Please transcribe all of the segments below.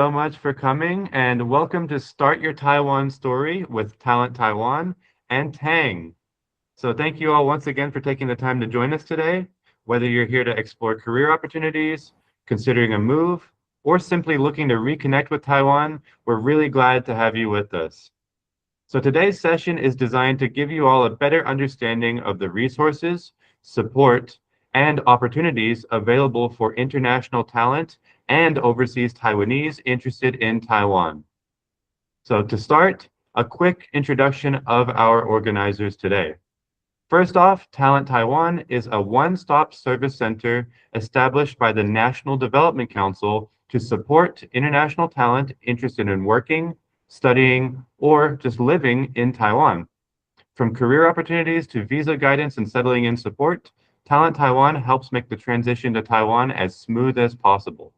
So much for coming and welcome to Start Your Taiwan Story with Talent Taiwan and TANG. So thank you all once again for taking the time to join us today. Whether you're here to explore career opportunities, considering a move, or simply looking to reconnect with Taiwan, we're really glad to have you with us. So today's session is designed to give you all a better understanding of the resources, support, and opportunities available for international talent and overseas Taiwanese interested in Taiwan. So to start, a quick introduction of our organizers today. First off, Talent Taiwan is a one-stop service center established by the National Development Council to support international talent interested in working, studying, or just living in Taiwan. From career opportunities to visa guidance and settling in support, Talent Taiwan helps make the transition to Taiwan as smooth as possible.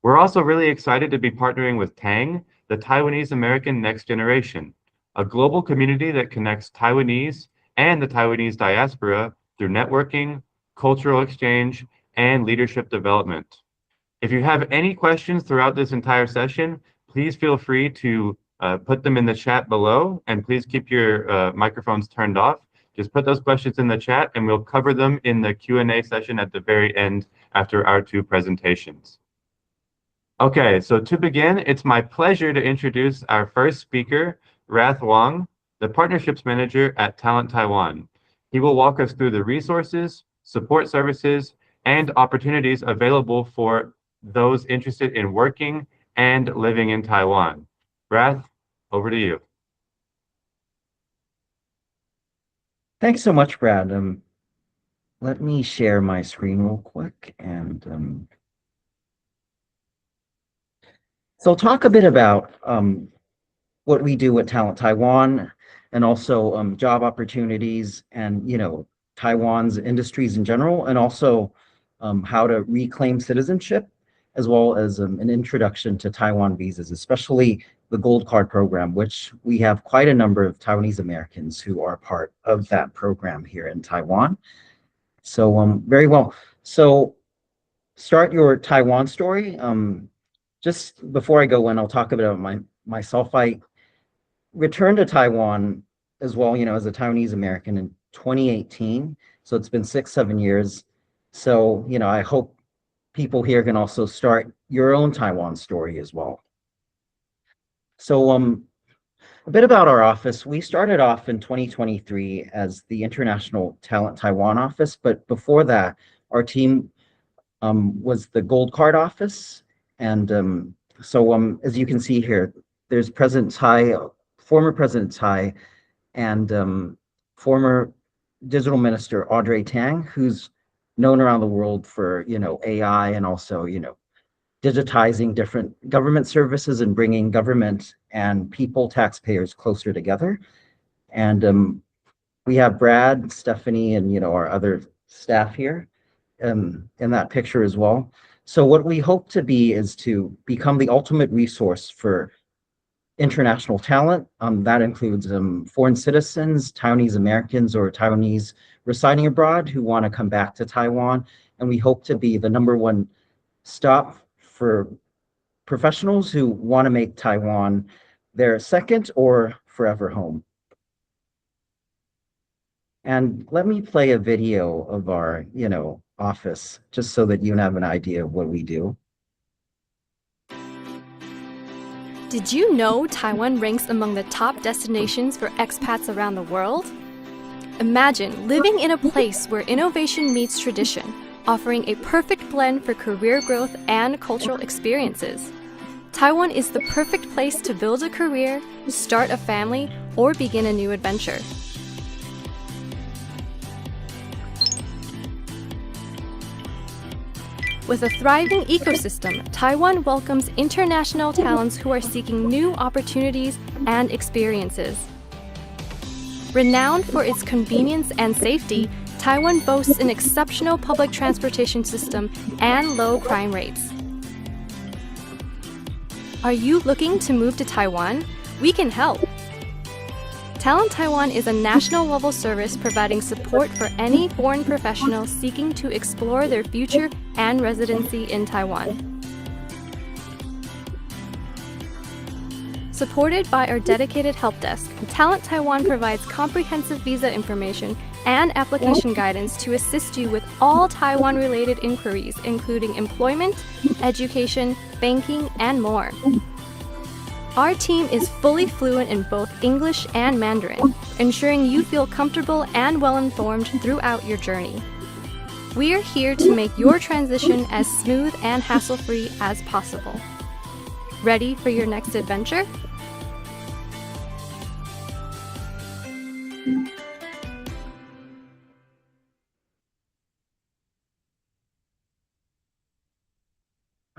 We're also really excited to be partnering with TANG, the Taiwanese American Next Generation, a global community that connects Taiwanese and the Taiwanese diaspora through networking, cultural exchange, and leadership development. If you have any questions throughout this entire session, please feel free to put them in the chat below, and please keep your microphones turned off. Just put those questions in the chat, and we'll cover them in the Q&A session at the very end after our two presentations. Okay, so to begin, it's my pleasure to introduce our first speaker, Rath Wang, the Partnerships Manager at Talent Taiwan. He will walk us through the resources, support services, and opportunities available for those interested in working and living in Taiwan. Rath, over to you. Thanks so much, Brad. Let me share my screen real quick. And so I'll talk a bit about what we do at Talent Taiwan and also job opportunities and, Taiwan's industries in general, and also how to reclaim citizenship, as well as an introduction to Taiwan visas, especially the Gold Card program, which we have quite a number of Taiwanese Americans who are part of that program here in Taiwan. So very well. So start your Taiwan story. Just before I go in, I'll talk a bit about myself. I returned to Taiwan as well, as a Taiwanese American in 2018. So it's been 6-7 years. So, I hope people here can also start your own Taiwan story as well. So a bit about our office. We started off in 2023 as the International Talent Taiwan office, but before that, our team was the Gold Card office. And so as you can see here, there's President Tsai, former President Tsai, and former Digital Minister Audrey Tang, who's known around the world for, AI and also, digitizing different government services and bringing government and people, taxpayers closer together. And we have Brad, Stephanie, and, our other staff here in that picture as well. So what we hope to be is to become the ultimate resource for international talent. That includes foreign citizens, Taiwanese Americans, or Taiwanese residing abroad who want to come back to Taiwan. And we hope to be the #1 stop for professionals who want to make Taiwan their second or forever home. And let me play a video of our, office, just so that you have an idea of what we do. Did you know Taiwan ranks among the top destinations for expats around the world? Imagine living in a place where innovation meets tradition, offering a perfect blend for career growth and cultural experiences. Taiwan is the perfect place to build a career, start a family, or begin a new adventure. With a thriving ecosystem, Taiwan welcomes international talents who are seeking new opportunities and experiences. Renowned for its convenience and safety, Taiwan boasts an exceptional public transportation system and low crime rates. Are you looking to move to Taiwan? We can help. Talent Taiwan is a national-level service providing support for any foreign professional seeking to explore their future and residency in Taiwan. Supported by our dedicated help desk, Talent Taiwan provides comprehensive visa information and application guidance to assist you with all Taiwan-related inquiries, including employment, education, banking, and more. Our team is fully fluent in both English and Mandarin, ensuring you feel comfortable and well-informed throughout your journey. We're here to make your transition as smooth and hassle-free as possible. Ready for your next adventure?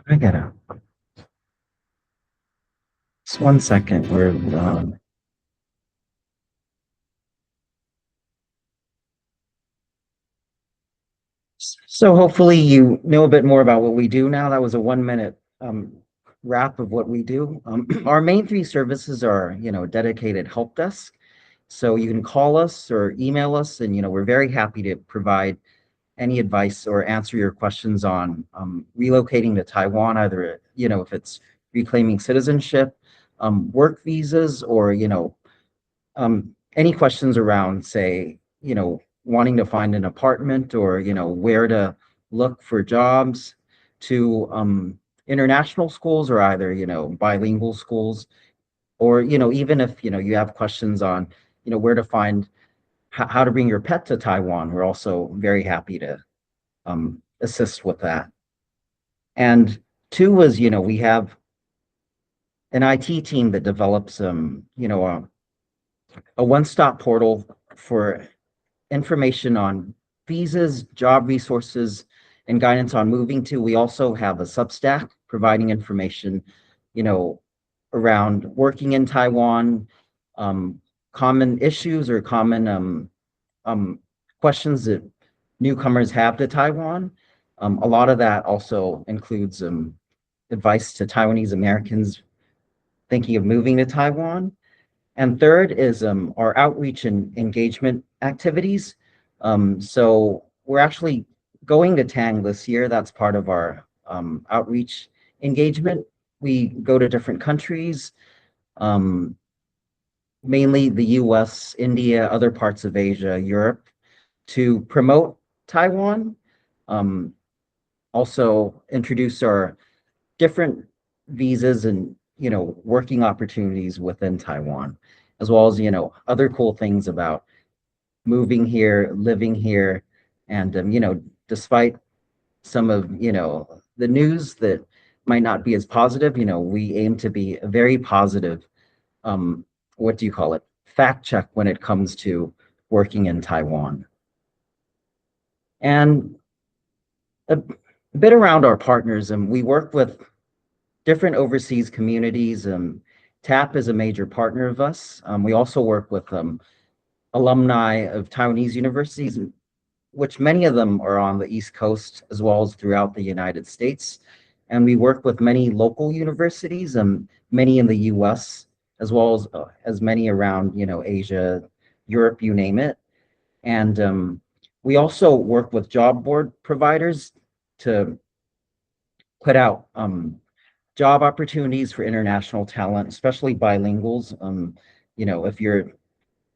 I gotta. Just 1 second. So hopefully you know a bit more about what we do now. That was a 1 minute wrap of what we do. Our main three services are, dedicated help desk. So you can call us or email us, and we're very happy to provide any advice or answer your questions on relocating to Taiwan, either if it's reclaiming citizenship, work visas, or any questions around, say, wanting to find an apartment, or where to look for jobs, to international schools, or either bilingual schools, or even if you have questions on where to find how to bring your pet to Taiwan. We're also very happy to assist with that. And two was, we have an IT team that develops a one-stop portal for information on visas, job resources, and guidance on moving to. We also have a Substack providing information, around working in Taiwan, common issues or common questions that newcomers have to Taiwan. A lot of that also includes advice to Taiwanese Americans thinking of moving to Taiwan. And third is our outreach and engagement activities. So we're actually going to TANG this year. That's part of our outreach engagement. We go to different countries, mainly the US, India, other parts of Asia, Europe, to promote Taiwan. Also introduce our different visas and working opportunities within Taiwan, as well as other cool things about moving here, living here, and despite some of the news that might not be as positive, we aim to be a very positive, what do you call it, fact check when it comes to working in Taiwan. And a bit around our partners, and we work with different overseas communities. TAP is a major partner of us. We also work with alumni of Taiwanese universities, which many of them are on the East Coast as well as throughout the United States. And we work with many local universities, many in the US, as well as many around Asia, Europe, you name it. And we also work with job board providers to put out job opportunities for international talent, especially bilinguals. If you're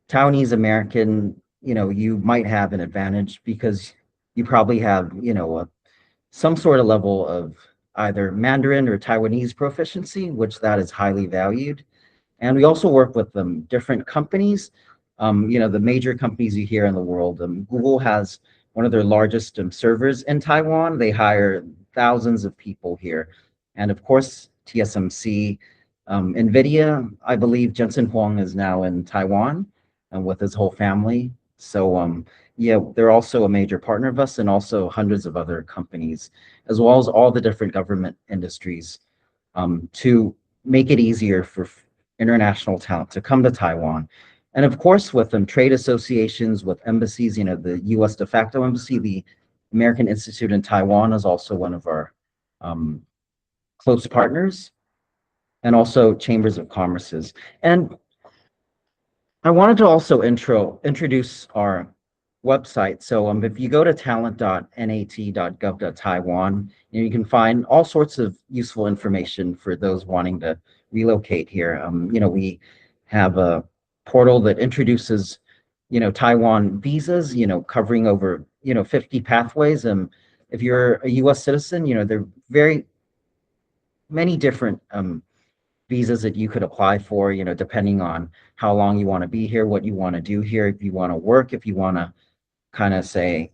Taiwanese American, you might have an advantage because you probably have, some sort of level of either Mandarin or Taiwanese proficiency, which that is highly valued. And we also work with different companies, the major companies you hear in the world. Google has one of their largest servers in Taiwan. They hire thousands of people here. And of course, TSMC, NVIDIA, I believe Jensen Huang is now in Taiwan with his whole family. So yeah, they're also a major partner of us, and also hundreds of other companies, as well as all the different government industries, to make it easier for international talent to come to Taiwan. And of course, with trade associations, with embassies, the US de facto embassy, the American Institute in Taiwan is also one of our close partners, and also chambers of commerces. And I wanted to also introduce our website. So if you go to talent.nat.gov.taiwan, you can find all sorts of useful information for those wanting to relocate here. We have a portal that introduces, Taiwan visas, covering over, 50 pathways. If you're a U.S. citizen, there are very many different visas that you could apply for, depending on how long you want to be here, what you want to do here, if you want to work, if you want to kind of say,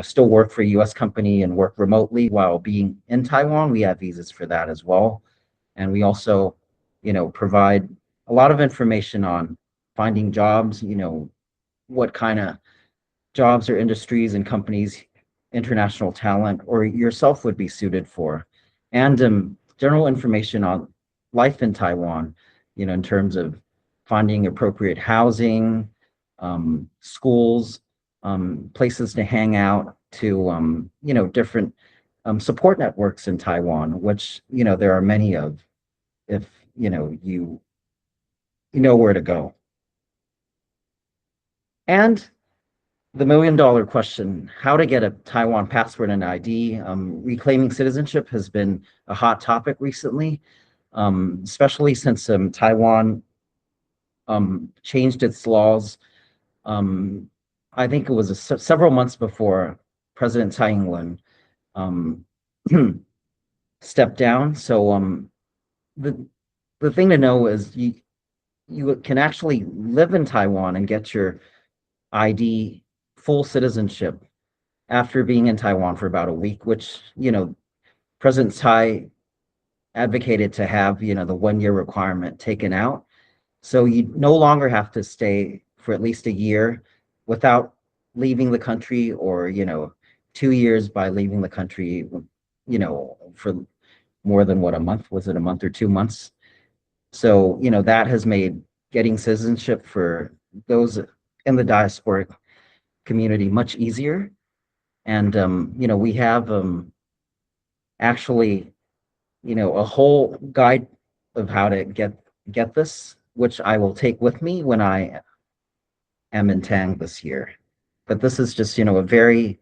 still work for a US company and work remotely while being in Taiwan. We have visas for that as well. And we also, provide a lot of information on finding jobs, what kind of jobs or industries and companies international talent or yourself would be suited for. And general information on life in Taiwan, in terms of finding appropriate housing, schools, places to hang out, to different support networks in Taiwan, which there are many of. If you know where to go. And the $1 million question: how to get a Taiwan passport and ID. Reclaiming citizenship has been a hot topic recently, especially since Taiwan changed its laws. I think it was several months before President Tsai Ing-wen um, stepped down. So the the thing to know is you can actually live in Taiwan and get your ID full citizenship after being in Taiwan for about a week, which President Tsai advocated to have the 1 year requirement taken out. So you no longer have to stay for at least a year without leaving the country, or 2 years by leaving the country, for more than what, a month? Was it a month or 2 months? So that has made getting citizenship for those in the diaspora community much easier. And we have actually a whole guide of how to get this, which I will take with me when I am in Tang this year. But this is just a very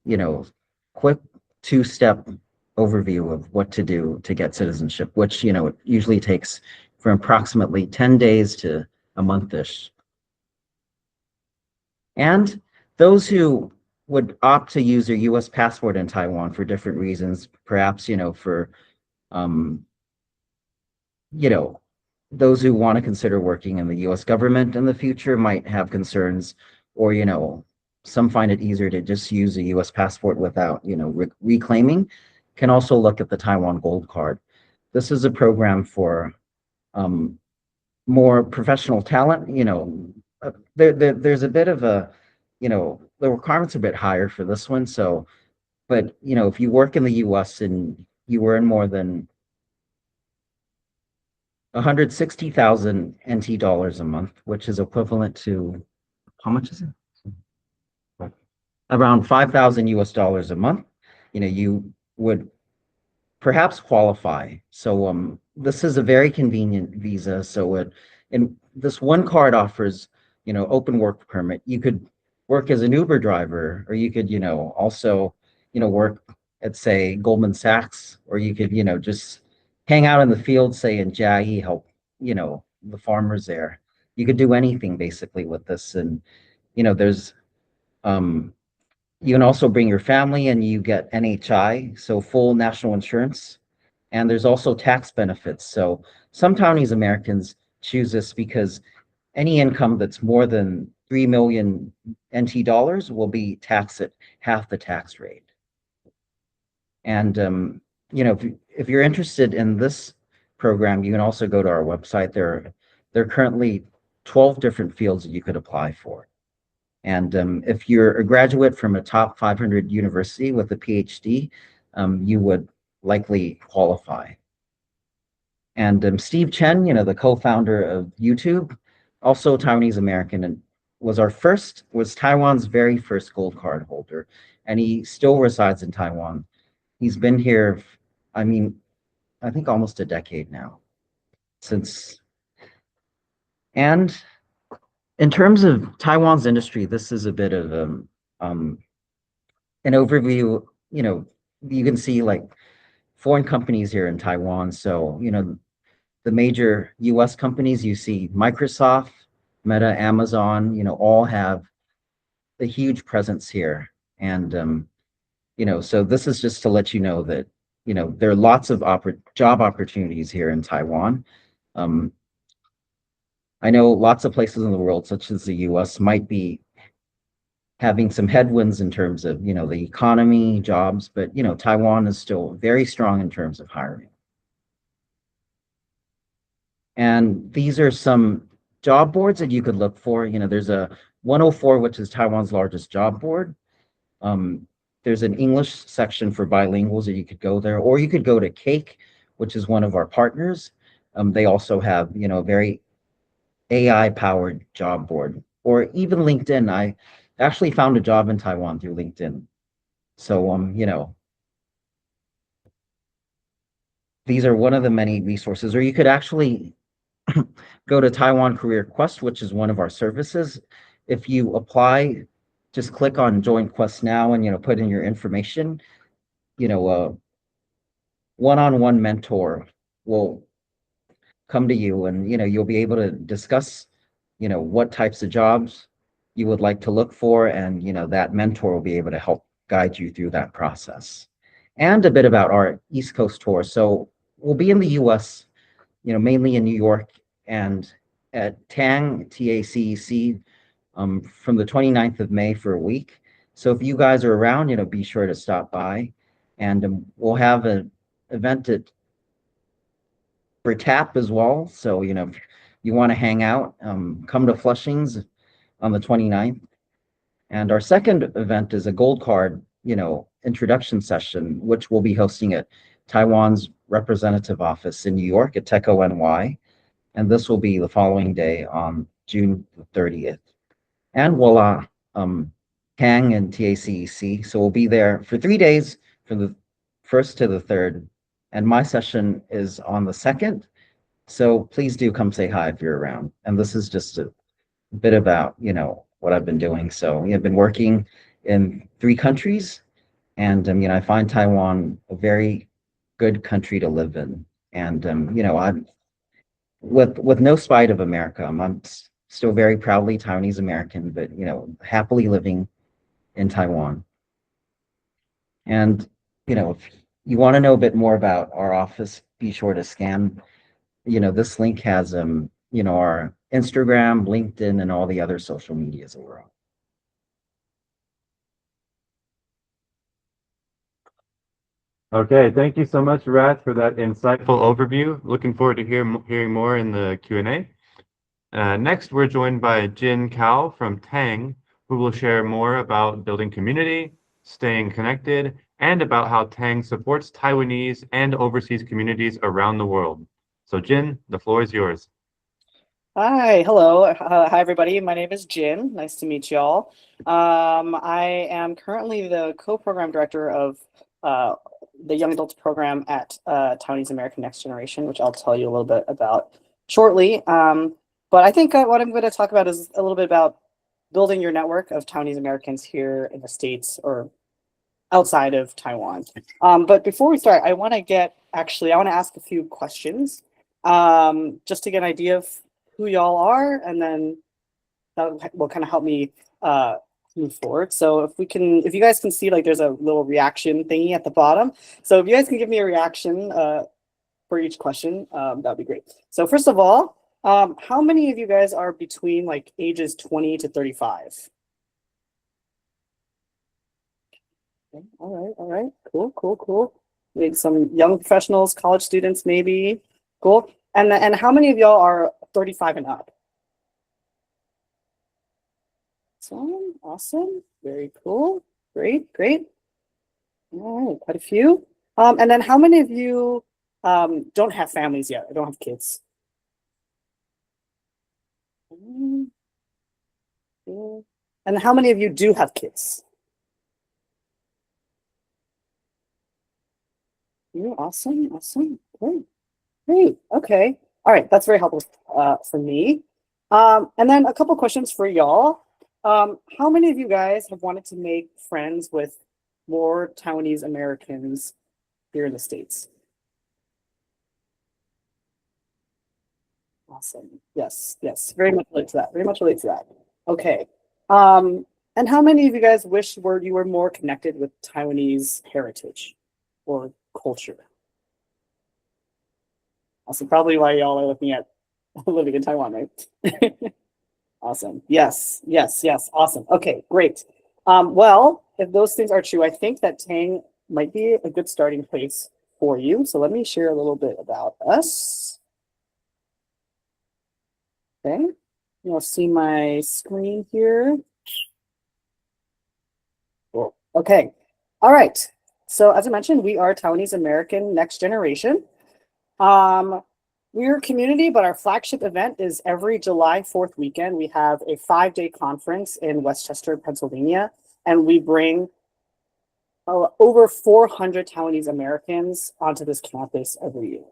you know quick 2-step overview of what to do to get citizenship, which it usually takes from approximately 10 days to a monthish. And those who would opt to use their US passport in Taiwan for different reasons, perhaps for um, those who want to consider working in the US government in the future might have concerns, or some find it easier to just use a US passport without reclaiming, can also look at the Taiwan Gold Card. This is a program for more professional talent. There's a bit of a, the requirements are a bit higher for this one. So, but if you work in the US and you earn more than 160,000 NT dollars a month, which is equivalent to, how much is it? Around 5,000 US dollars a month, you would perhaps qualify. So this is a very convenient visa. So and this one card offers, open work permit. You could work as an Uber driver, or you could, also, work at, say, Goldman Sachs, or you could, just hang out in the field, say in Jiayi, help, the farmers there. You could do anything basically with this. And, there's you can also bring your family, and you get NHI, so full national insurance. And there's also tax benefits. So some Taiwanese Americans choose this because any income that's more than 3 million NT dollars will be taxed at half the tax rate. And if you're interested in this program, you can also go to our website. There are currently 12 different fields that you could apply for. And if you're a graduate from a top 500 university with a PhD, you would likely qualify. And Steve Chen, the co-founder of YouTube, also Taiwanese American, and was Taiwan's very first gold card holder, and he still resides in Taiwan. He's been here, I mean, I think almost a decade now. And in terms of Taiwan's industry, this is a bit of Um, an overview, you can see like foreign companies here in Taiwan. So, the major US companies, you see Microsoft, Meta, Amazon, all have a huge presence here. And, so this is just to let you know that, there are lots of job opportunities here in Taiwan. Um, I know lots of places in the world, such as the US, might be having some headwinds in terms of, the economy, jobs, but, Taiwan is still very strong in terms of hiring. And these are some job boards that you could look for. There's a 104, which is Taiwan's largest job board. Um, there's an English section for bilinguals that you could go there, or you could go to Cake, which is one of our partners. They also have, a very AI powered job board, or even LinkedIn. I actually found a job in Taiwan through LinkedIn. So, these are one of the many resources, or you could actually go to Taiwan Career Quest, which is one of our services. If you apply, just click on Join Quest now and, put in your information. A one-on-one mentor will come to you and, you'll be able to discuss, what types of jobs you would like to look for. And, that mentor will be able to help guide you through that process. And a bit about our East Coast tour. So we'll be in the US, mainly in New York and at TANG, TACEC, from the 29th of May for a week. So if you guys are around, be sure to stop by. And we'll have an event for TAP as well. So, if you want to hang out, come to Flushing's on the 29th. And our second event is a gold card, introduction session, which we'll be hosting at Taiwan's representative office in New York at TECO NY. And this will be the following day on June 30th. And voila, TANG and TACEC. So we'll be there for 3 days from the 1st to the 3rd. And my session is on the 2nd. So please do come say hi if you're around. And this is just a bit about, what I've been doing. So I've been working in 3 countries. And, I find Taiwan a very good country to live in. And, I'm with no spite of America. I'm still very proudly Taiwanese American, but happily living in Taiwan. And if you want to know a bit more about our office, be sure to scan. This link has our Instagram, LinkedIn, and all the other social medias that we're on. Okay, thank you so much, Rat, for that insightful overview. Looking forward to hearing more in the Q&A. Next, we're joined by Jin Cao from TANG, who will share more about building community, staying connected, and about how TANG supports Taiwanese and overseas communities around the world. So Jin, the floor is yours. Hi, hello. Hi, everybody. My name is Jin. Nice to meet y'all. I am currently the co-program director of the Young Adults program at Taiwanese American Next Generation, which I'll tell you a little bit about shortly. But I think what I'm going to talk about is a little bit about building your network of Taiwanese Americans here in the States or outside of Taiwan. But before we start, I want to ask a few questions just to get an idea of who y'all are, and then that will kind of help me move forward. So if you guys can see, like, there's a little reaction thingy at the bottom. So if you guys can give me a reaction for each question, that'd be great. So first of all, how many of you guys are between like ages 20 to 35? Okay, all right, cool. Maybe some young professionals, college students, maybe. Cool. And how many of y'all are 35 and up? Awesome. Very cool. Great. All right, quite a few. And then how many of you don't have families yet or don't have kids? And how many of you do have kids? Awesome. Great. Okay. All right. That's very helpful for me. And then a couple questions for y'all. How many of you guys have wanted to make friends with more Taiwanese Americans here in the States? Awesome. Yes, yes, very much relate to that. Very much relate to that. Okay. And how many of you guys wish you were more connected with Taiwanese heritage or culture? Awesome. Probably why y'all are looking at living in Taiwan, right? Awesome. Yes, yes, yes. Awesome. Okay, great. Well, if those things are true, I think that Tang might be a good starting place for you. So let me share a little bit about us. Okay, you'll see my screen here. Cool. Okay. All right. So as I mentioned, we are Taiwanese American Next Generation. We're a community, but our flagship event is every July 4th weekend. We have a 5-day conference in Westchester, Pennsylvania, and we bring over 400 Taiwanese Americans onto this campus every year.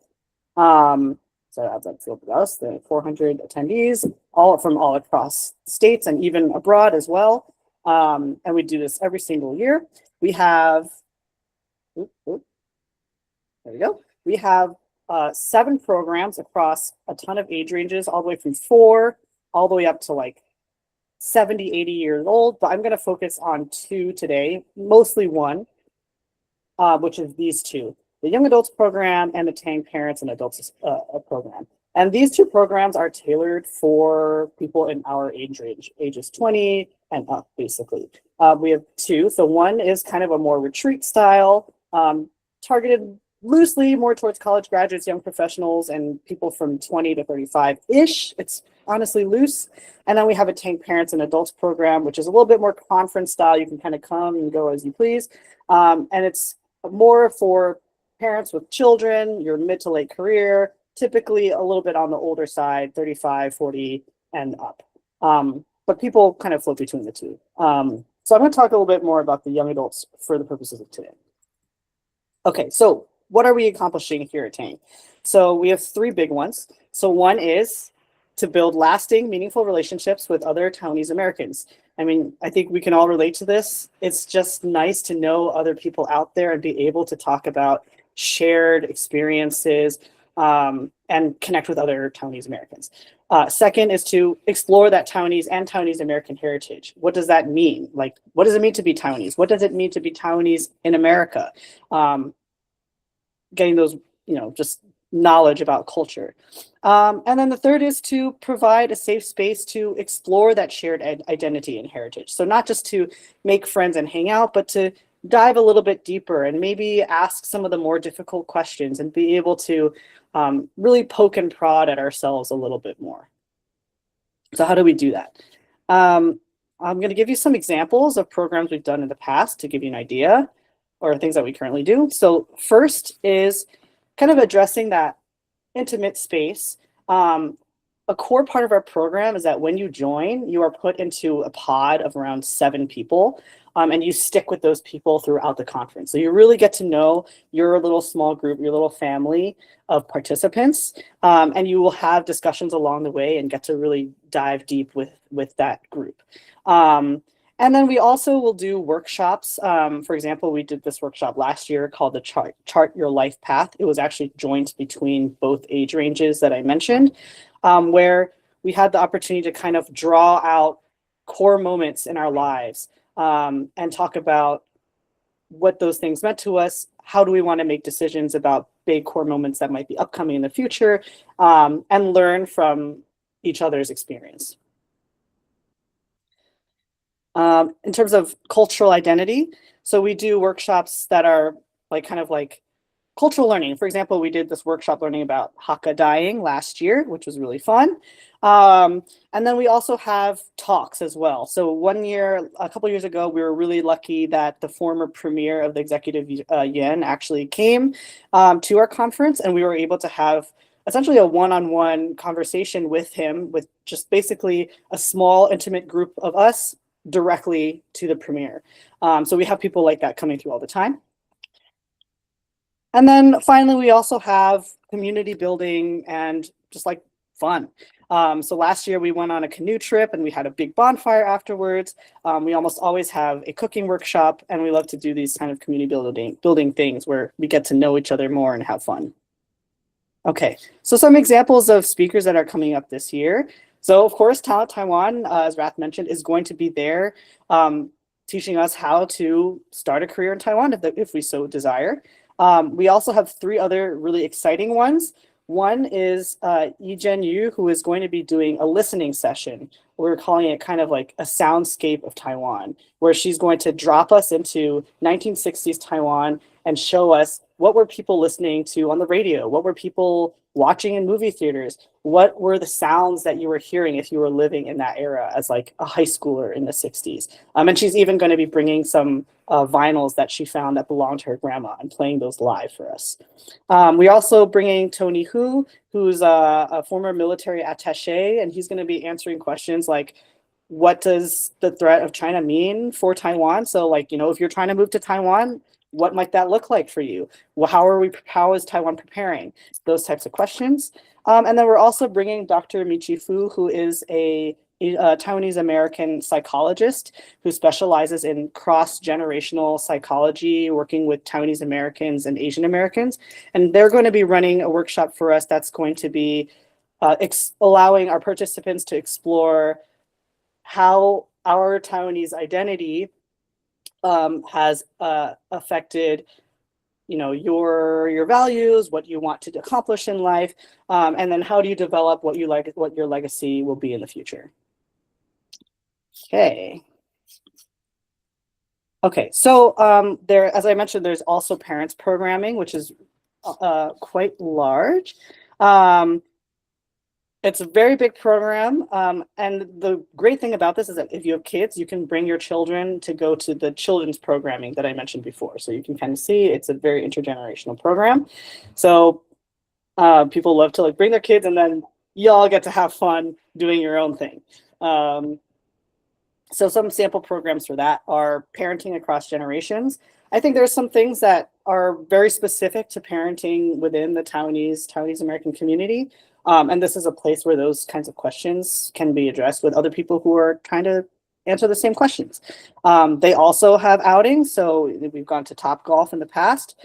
So that's a little bit of us, the 400 attendees, all from all across states and even abroad as well. And we do this every single year. We have, there we go. We have 7 programs across a ton of age ranges, all the way from 4 all the way up to like 70, 80 years old. But I'm going to focus on 2 today, mostly 1, which is these 2, the Young Adults Program and the TANG Parents and Adults Program. And these 2 programs are tailored for people in our age range, ages 20 and up, basically. We have 2. So one is kind of a more retreat style, targeted loosely more towards college graduates, young professionals, and people from 20 to 35-ish. It's honestly loose. And then we have a TANG Parents and Adults Program, which is a little bit more conference style. You can kind of come and go as you please. And it's more for parents with children, your mid to late career, typically a little bit on the older side, 35, 40, and up. But people kind of float between the 2. So I'm going to talk a little bit more about the young adults for the purposes of today. Okay, so what are we accomplishing here at TANG? So we have 3 big ones. So one is to build lasting, meaningful relationships with other Taiwanese Americans. I mean, I think we can all relate to this. It's just nice to know other people out there and be able to talk about shared experiences and connect with other Taiwanese Americans. Second is to explore that Taiwanese and Taiwanese American heritage. What does that mean? Like, what does it mean to be Taiwanese? What does it mean to be Taiwanese in America? Getting those, just knowledge about culture. And then the third is to provide a safe space to explore that shared identity and heritage. So not just to make friends and hang out, but to dive a little bit deeper and maybe ask some of the more difficult questions and be able to really poke and prod at ourselves a little bit more. So how do we do that? I'm going to give you some examples of programs we've done in the past to give you an idea, or things that we currently do. So first is kind of addressing that intimate space. A core part of our program is that when you join, you are put into a pod of around 7 people, and you stick with those people throughout the conference. So you really get to know your little small group, your little family of participants, and you will have discussions along the way and get to really dive deep with that group. And then we also will do workshops. For example, we did this workshop last year called the Chart Your Life Path. It was actually joint between both age ranges that I mentioned, where we had the opportunity to kind of draw out core moments in our lives and talk about what those things meant to us. How do we want to make decisions about big core moments that might be upcoming in the future, and learn from each other's experience. In terms of cultural identity, so we do workshops that are kind of like cultural learning. For example, we did this workshop learning about Hakka dyeing last year, which was really fun. And then we also have talks as well. So one year, a couple years ago, we were really lucky that the former premier of the executive Yen actually came to our conference, and we were able to have essentially a one-on-one conversation with him, with just basically a small, intimate group of us directly to the premier. So we have people like that coming through all the time. And then finally, we also have community building and just like fun. So last year we went on a canoe trip and we had a big bonfire afterwards. We almost always have a cooking workshop, and we love to do these kind of community building things where we get to know each other more and have fun. Okay, so some examples of speakers that are coming up this year. So of course, Talent Taiwan, as Rath mentioned, is going to be there teaching us how to start a career in Taiwan if we so desire. We also have 3 other really exciting ones. One is Yi-Jen Yu, who is going to be doing a listening session. We're calling it kind of like a soundscape of Taiwan, where she's going to drop us into 1960s Taiwan and show us what were people listening to on the radio, what were people watching in movie theaters, what were the sounds that you were hearing if you were living in that era as like a high schooler in the 60s. And she's even going to be bringing some vinyls that she found that belonged to her grandma and playing those live for us. We're also bringing Tony Hu, who's a former military attaché, and he's going to be answering questions like, what does the threat of China mean for Taiwan? So like, if you're trying to move to Taiwan, what might that look like for you? Well, how is Taiwan preparing? Those types of questions. And then we're also bringing Dr. Michi Fu, who is a Taiwanese American psychologist who specializes in cross-generational psychology, working with Taiwanese Americans and Asian Americans. And they're going to be running a workshop for us that's going to be allowing our participants to explore how our Taiwanese identity has affected your values, what you want to accomplish in life, and then how do you develop what your legacy will be in the future. Okay, so there, as I mentioned, there's also parents programming, which is quite large. It's a very big program, and the great thing about this is that if you have kids, you can bring your children to go to the children's programming that I mentioned before. So you can kind of see it's a very intergenerational program. So people love to bring their kids, and then you all get to have fun doing your own thing. So some sample programs for that are parenting across generations. I think there's some things that are very specific to parenting within the Taiwanese American community. And this is a place where those kinds of questions can be addressed with other people who are trying to answer the same questions. They also have outings. So we've gone to Topgolf in the past.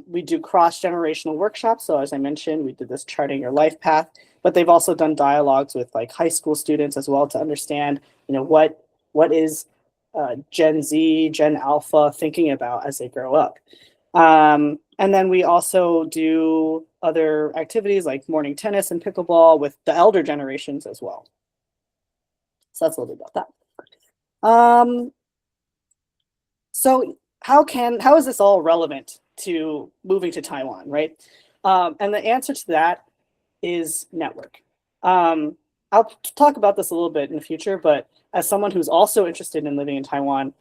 We do cross-generational workshops. So as I mentioned, we did this charting your life path, but they've also done dialogues with high school students as well to understand, what is Gen Z, Gen Alpha thinking about as they grow up. And then we also do other activities like morning tennis and pickleball with the elder generations as well. So that's a little bit about that. So how is this all relevant to moving to Taiwan, right? And the answer to that is network. I'll talk about this a little bit in the future, but as someone who's also interested in living in Taiwan,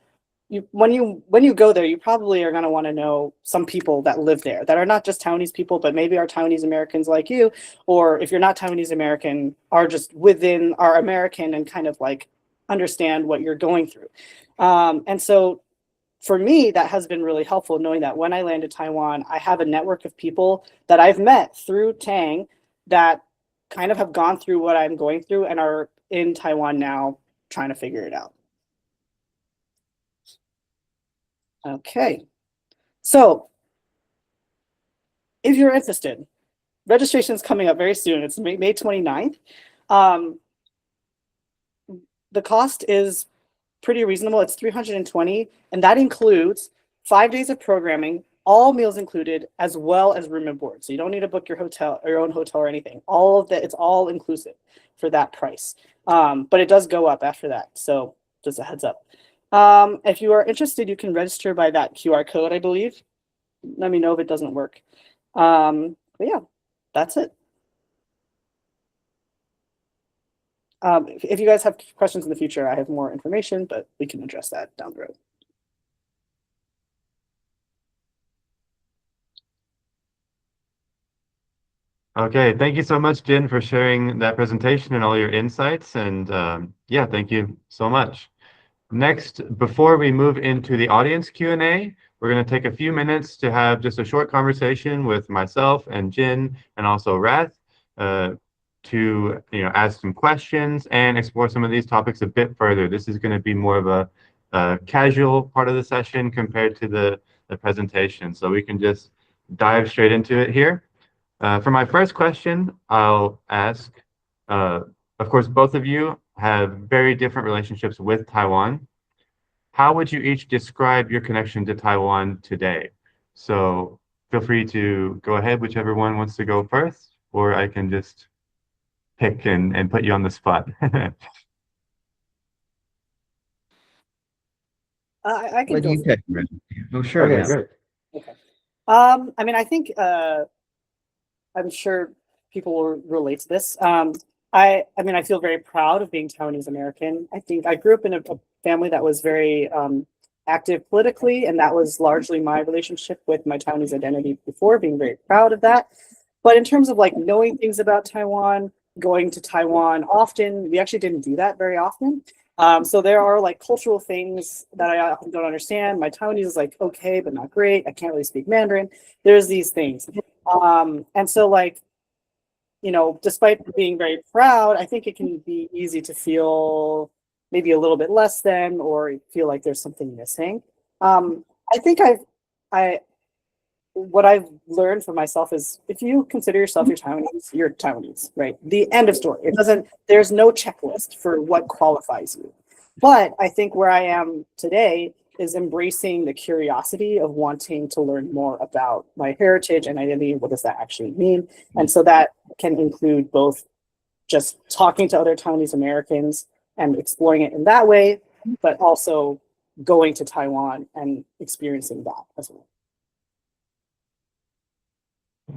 when you go there, you probably are going to want to know some people that live there that are not just Taiwanese people, but maybe are Taiwanese Americans like you, or if you're not Taiwanese American, are just within our American and kind of understand what you're going through. And so for me, that has been really helpful, knowing that when I landed Taiwan, I have a network of people that I've met through TANG that kind of have gone through what I'm going through and are in Taiwan now trying to figure it out. Okay, so if you're interested, registration is coming up very soon. It's May 29th. The cost is pretty reasonable. It's $320, and that includes 5 days of programming, all meals included, as well as room and board. So you don't need to book your own hotel or anything. All of that, it's all inclusive for that price. But it does go up after that. So just a heads up. If you are interested, you can register by that QR code, I believe. Let me know if it doesn't work. But yeah, that's it. If you guys have questions in the future, I have more information, but we can address that down the road. Okay, thank you so much, Jin, for sharing that presentation and all your insights. And yeah, thank you so much. Next, before we move into the audience Q&A, we're going to take a few minutes to have just a short conversation with myself and Jin and also Rath. to ask some questions and explore some of these topics a bit further. This is going to be more of a casual part of the session compared to the presentation, so we can just dive straight into it here. For my first question, I'll ask, of course, both of you have very different relationships with Taiwan. How would you each describe your connection to Taiwan today? So feel free to go ahead, whichever one wants to go first, or I can just pick and put you on the spot. I can Let go you first. pick. Rich. Oh, sure, Okay, yeah. great. Okay. I mean, I think I'm sure people will relate to this. I mean, I feel very proud of being Taiwanese American. I think I grew up in a family that was very active politically, and that was largely my relationship with my Taiwanese identity before, being very proud of that. But in terms of like knowing things about Taiwan, going to Taiwan often, we actually didn't do that very often. So there are like cultural things that I often don't understand. My Taiwanese is like okay, but not great. I can't really speak Mandarin. There's these things. And so like, despite being very proud, I think it can be easy to feel maybe a little bit less than, or feel like there's something missing. I think I what I've learned for myself is if you consider yourself you're Taiwanese, right? The end of story. There's no checklist for what qualifies you. But I think where I am today is embracing the curiosity of wanting to learn more about my heritage and identity. What does that actually mean? And so that can include both just talking to other Taiwanese Americans and exploring it in that way, but also going to Taiwan and experiencing that as well.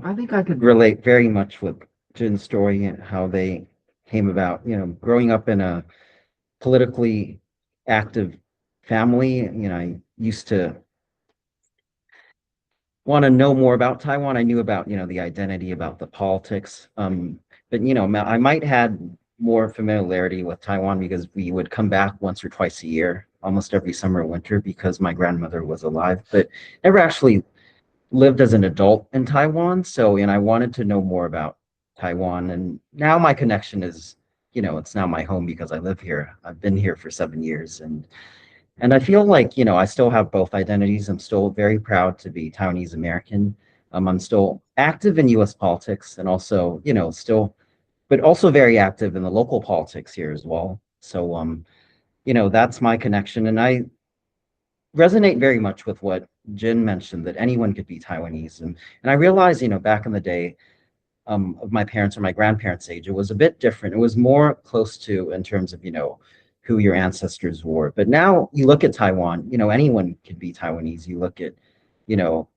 I think I could relate very much with Jin's story and how they came about, growing up in a politically active family. I used to want to know more about Taiwan. I knew about, the identity, about the politics. But, I might had more familiarity with Taiwan because we would come back once or twice a year, almost every summer or winter, because my grandmother was alive, but never actually lived as an adult in Taiwan. So, and I wanted to know more about Taiwan. And now my connection is, it's now my home because I live here. I've been here for 7 years. And I feel like, I still have both identities. I'm still very proud to be Taiwanese American. I'm still active in US politics and also, but also very active in the local politics here as well. So, that's my connection. And I resonate very much with what Jin mentioned, that anyone could be Taiwanese. And I realized, back in the day, of my parents or my grandparents' age, it was a bit different. It was more close to in terms of, who your ancestors were. But now you look at Taiwan, anyone could be Taiwanese. You look at, you know,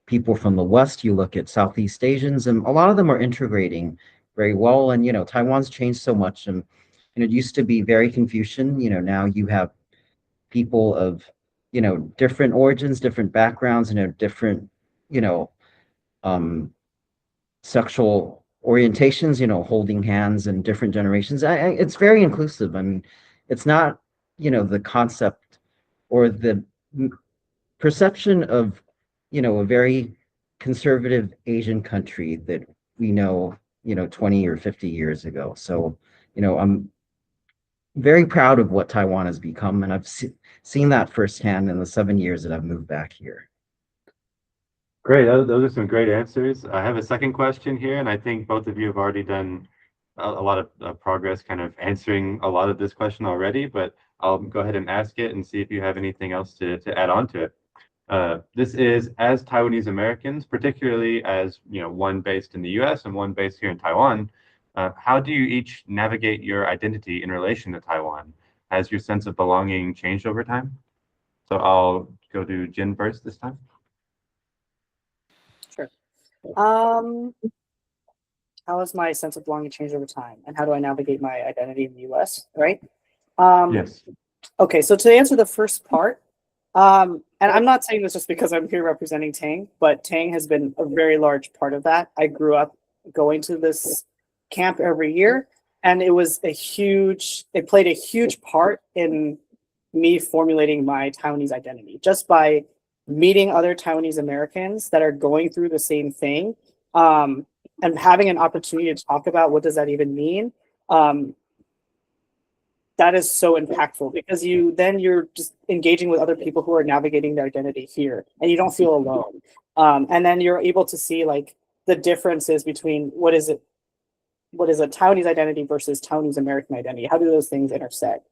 people from the West, you look at Southeast Asians, and a lot of them are integrating very well. And, Taiwan's changed so much. And, it used to be very Confucian. Now you have people of, different origins, different backgrounds, different, you know, um, sexual orientations, holding hands in different generations. It's very inclusive. I mean, it's not, the concept or the perception of, a very conservative Asian country that we know, 20 or 50 years ago. So, I'm very proud of what Taiwan has become, and I've seen that firsthand in the 7 years that I've moved back here. Great. Those are some great answers. I have a second question here, and I think both of you have already done a lot of progress kind of answering a lot of this question already, but I'll go ahead and ask it and see if you have anything else to add on to it. This is, as Taiwanese Americans, particularly as one based in the US and one based here in Taiwan, how do you each navigate your identity in relation to Taiwan? Has your sense of belonging changed over time? So I'll go to Jin first this time. Sure. How has my sense of belonging changed over time, and how do I navigate my identity in the U.S.? Right. Yes. Okay. So to answer the first part, and I'm not saying this just because I'm here representing TANG, but TANG has been a very large part of that. I grew up going to this camp every year, and it played a huge part in me formulating my Taiwanese identity just by meeting other Taiwanese Americans that are going through the same thing. and having an opportunity to talk about what does that even mean, that is so impactful, because you're just engaging with other people who are navigating their identity here, and you don't feel alone. And then you're able to see like the differences between what is a Taiwanese identity versus Taiwanese American identity. How do those things intersect?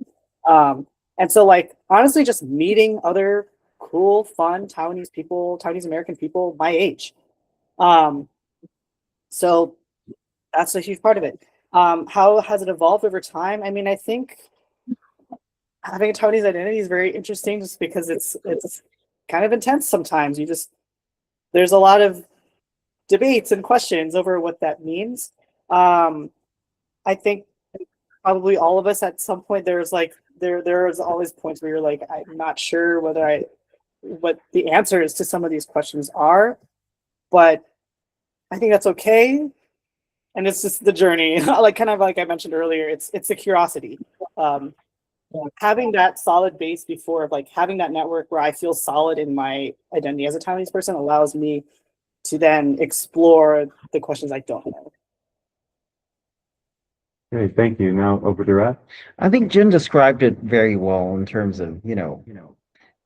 And so like honestly, just meeting other cool, fun Taiwanese people, Taiwanese American people my age. So that's a huge part of it. How has it evolved over time? I mean, I think having a Taiwanese identity is very interesting, just because it's kind of intense sometimes. There's a lot of debates and questions over what that means. I think probably all of us at some point, there's always points where you're like, I'm not sure what the answers to some of these questions are, but I think that's okay. And it's just the journey. Like kind of like I mentioned earlier, it's the curiosity. Having that solid base before, of like having that network where I feel solid in my identity as a Taiwanese person, allows me to then explore the questions I don't know. Okay, thank you. Now over to Raf. I think Jin described it very well in terms of,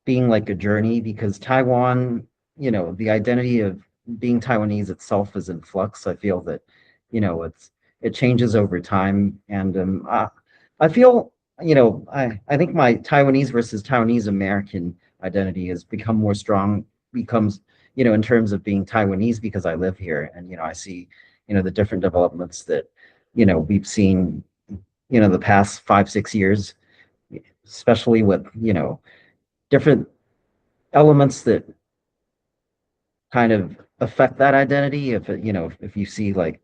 being like a journey, because Taiwan, the identity of being Taiwanese itself is in flux. I feel that, it changes over time. And I feel, I think my Taiwanese versus Taiwanese American identity has become more strong, becomes, in terms of being Taiwanese, because I live here, and, I see, the different developments that, we've seen, the past 5-6 years, especially with, different elements that kind of affect that identity. If it, if you see like,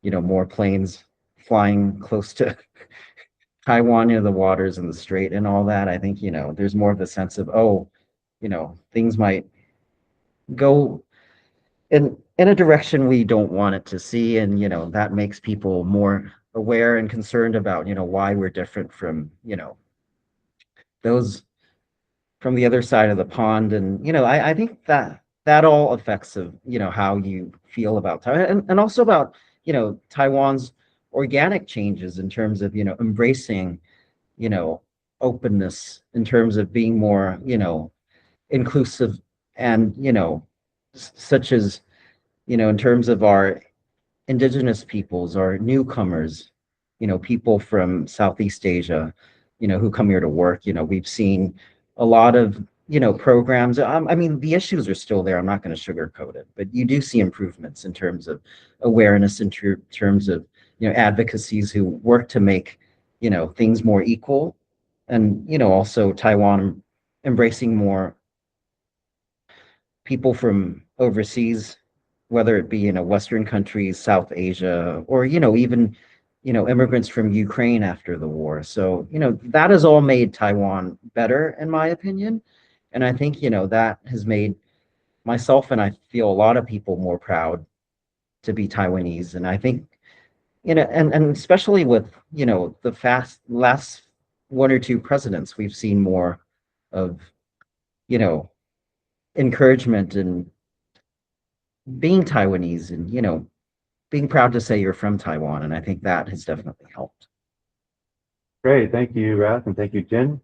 more planes flying close to Taiwan, the waters and the strait and all that, I think, there's more of a sense of, oh, things might go in a direction we don't want it to see. And, that makes people more aware and concerned about, why we're different from, those from the other side of the pond. And, I think that all affects of, how you feel about Taiwan, and also about, Taiwan's organic changes in terms of, embracing, openness, in terms of being more, inclusive, and, such as, in terms of our indigenous peoples or newcomers, people from Southeast Asia, who come here to work. We've seen a lot of, programs. I mean, the issues are still there. I'm not going to sugarcoat it, but you do see improvements in terms of awareness, in terms of, advocacies who work to make, things more equal. And, also Taiwan embracing more people from overseas, whether it be in a Western countries, South Asia, or, even, immigrants from Ukraine after the war. So, that has all made Taiwan better, in my opinion. And I think, that has made myself, and I feel a lot of people, more proud to be Taiwanese. And I think, and especially with, the last one or two presidents, we've seen more of, you know, encouragement and being Taiwanese, and, being proud to say you're from Taiwan. And I think that has definitely helped. Great, thank you, Raf, and thank you, Jin.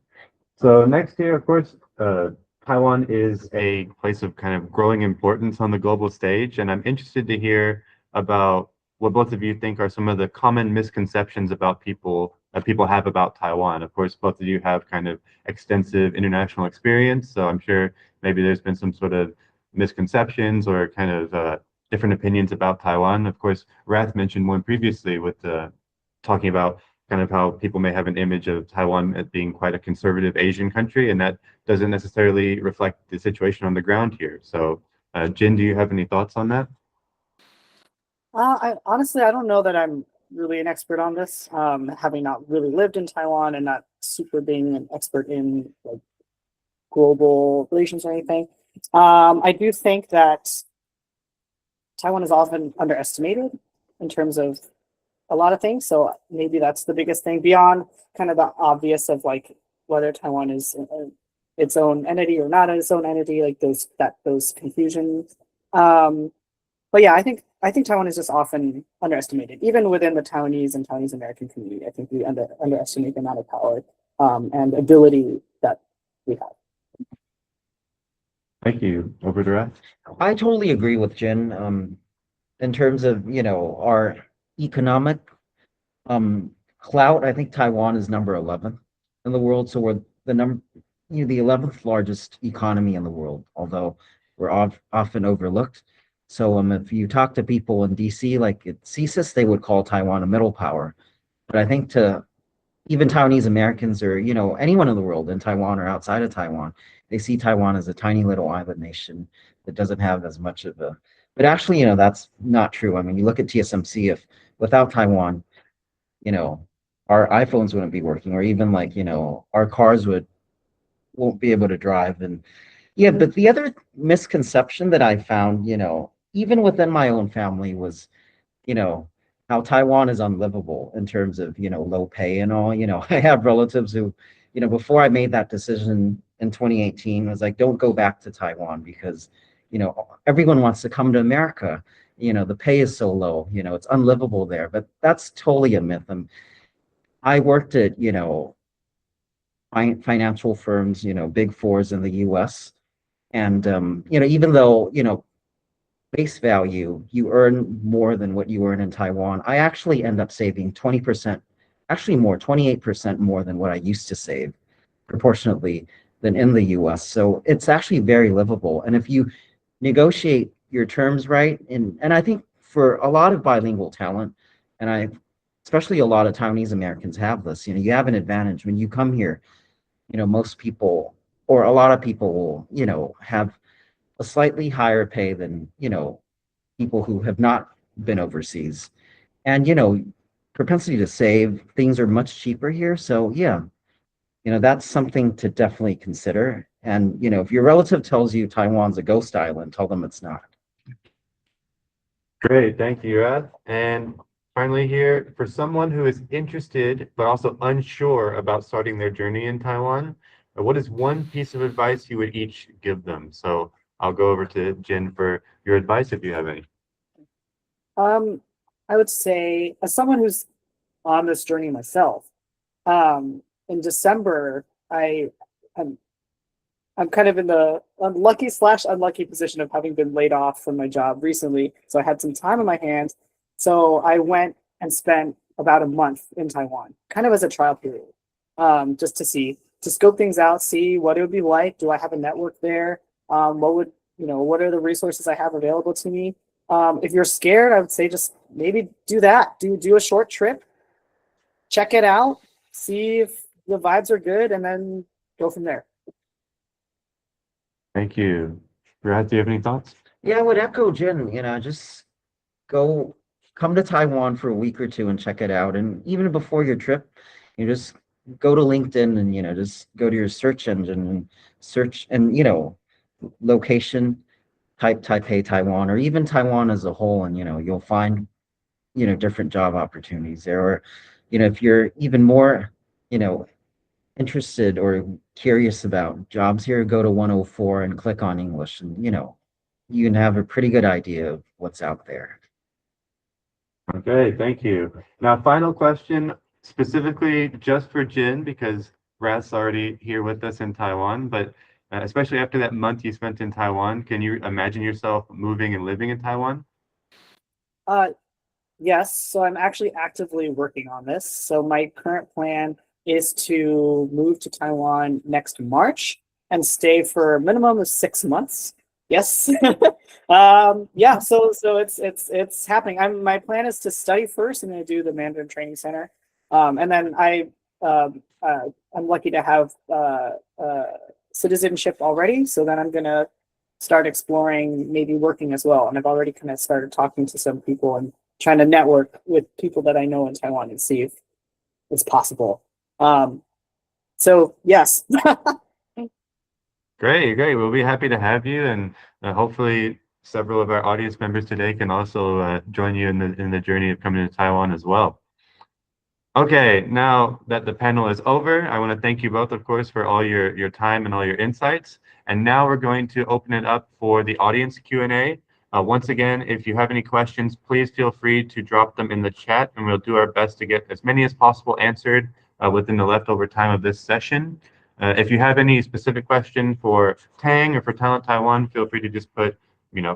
So next here, of course, Taiwan is a place of kind of growing importance on the global stage, and I'm interested to hear about what both of you think are some of the common misconceptions about that people have about Taiwan. Of course, both of you have kind of extensive international experience, so I'm sure maybe there's been some sort of misconceptions or kind of different opinions about Taiwan. Of course, Rath mentioned one previously with talking about kind of how people may have an image of Taiwan as being quite a conservative Asian country, and that doesn't necessarily reflect the situation on the ground here. So, Jin, do you have any thoughts on that? I honestly, I don't know that I'm really an expert on this, having not really lived in Taiwan and not super being an expert in like global relations or anything. I do think that Taiwan is often underestimated in terms of a lot of things. So maybe that's the biggest thing beyond kind of the obvious of like whether Taiwan is its own entity or not its own entity, like those confusions. but yeah, I think Taiwan is just often underestimated, even within the Taiwanese and Taiwanese American community. I think we underestimate the amount of power and ability that we have. Thank you. Over to Raz. I totally agree with Jen. In terms of, our economic clout, I think Taiwan is number 11 in the world. So we're the 11th largest economy in the world, although we're often overlooked. So if you talk to people in DC, like at CSIS, they would call Taiwan a middle power. But I think to even Taiwanese Americans or, anyone in the world in Taiwan or outside of Taiwan, they see Taiwan as a tiny little island nation that doesn't have as much of a, but actually, that's not true. I mean, you look at TSMC, if without Taiwan, you know, our iPhones wouldn't be working, or even like, our cars won't be able to drive. And yeah, but the other misconception that I found, even within my own family was, you know, how Taiwan is unlivable in terms of, low pay and all. I have relatives who, before I made that decision in 2018, was like, don't go back to Taiwan because, everyone wants to come to America. The pay is so low, it's unlivable there. But that's totally a myth. I worked at, financial firms, big fours in the US. And, even though, base value, you earn more than what you earn in Taiwan. I actually end up saving 20%, actually more, 28% more than what I used to save proportionately than in the US. So it's actually very livable. And if you negotiate your terms right, and I think for a lot of bilingual talent, and especially a lot of Taiwanese Americans have this, you have an advantage when you come here. Most people or a lot of people will, have a slightly higher pay than, people who have not been overseas. And, propensity to save, things are much cheaper here. So yeah, that's something to definitely consider. And, if your relative tells you Taiwan's a ghost island, tell them it's not. Great, thank you, Raz. And finally here, for someone who is interested but also unsure about starting their journey in Taiwan, what is one piece of advice you would each give them? So I'll go over to Jin for your advice if you have any. I would say, as someone who's on this journey myself, in December, I'm I'm kind of in the unlucky position of having been laid off from my job recently. So I had some time on my hands. So I went and spent about a month in Taiwan, kind of as a trial period, just to scope things out, see what it would be like. Do I have a network there? What are the resources I have available to me? If you're scared, I would say just maybe do that. Do a short trip, check it out, see if the vibes are good, and then go from there. Thank you. Brad, do you have any thoughts? Yeah, I would echo Jen, just come to Taiwan for a week or two and check it out. And even before your trip, just go to LinkedIn and, just go to your search engine and search and, location, type Taipei, Taiwan, or even Taiwan as a whole. And, you'll find, different job opportunities there. Or, if you're even more, interested or curious about jobs here, go to 104 and click on English, and you can have a pretty good idea of what's out there. Okay, thank you. Now, final question, specifically just for Jin, because Raz's already here with us in Taiwan, but especially after that month you spent in Taiwan, can you imagine yourself moving and living in Taiwan? Yes, so I'm actually actively working on this. So my current plan is to move to Taiwan next March and stay for a minimum of 6 months. Yes. Yeah, so it's happening. My plan is to study first. I'm going to do the Mandarin Training Center. And then I'm lucky to have citizenship already. So then I'm going to start exploring maybe working as well. And I've already kind of started talking to some people and trying to network with people that I know in Taiwan and see if it's possible. So yes. Great. We'll be happy to have you, and hopefully several of our audience members today can also join you in the journey of coming to Taiwan as well. Okay, now that the panel is over, I want to thank you both, of course, for all your time and all your insights. And now we're going to open it up for the audience Q&A. Once again, if you have any questions, please feel free to drop them in the chat, and we'll do our best to get as many as possible answered within the leftover time of this session. If you have any specific question for Tang or for Talent Taiwan, feel free to just put,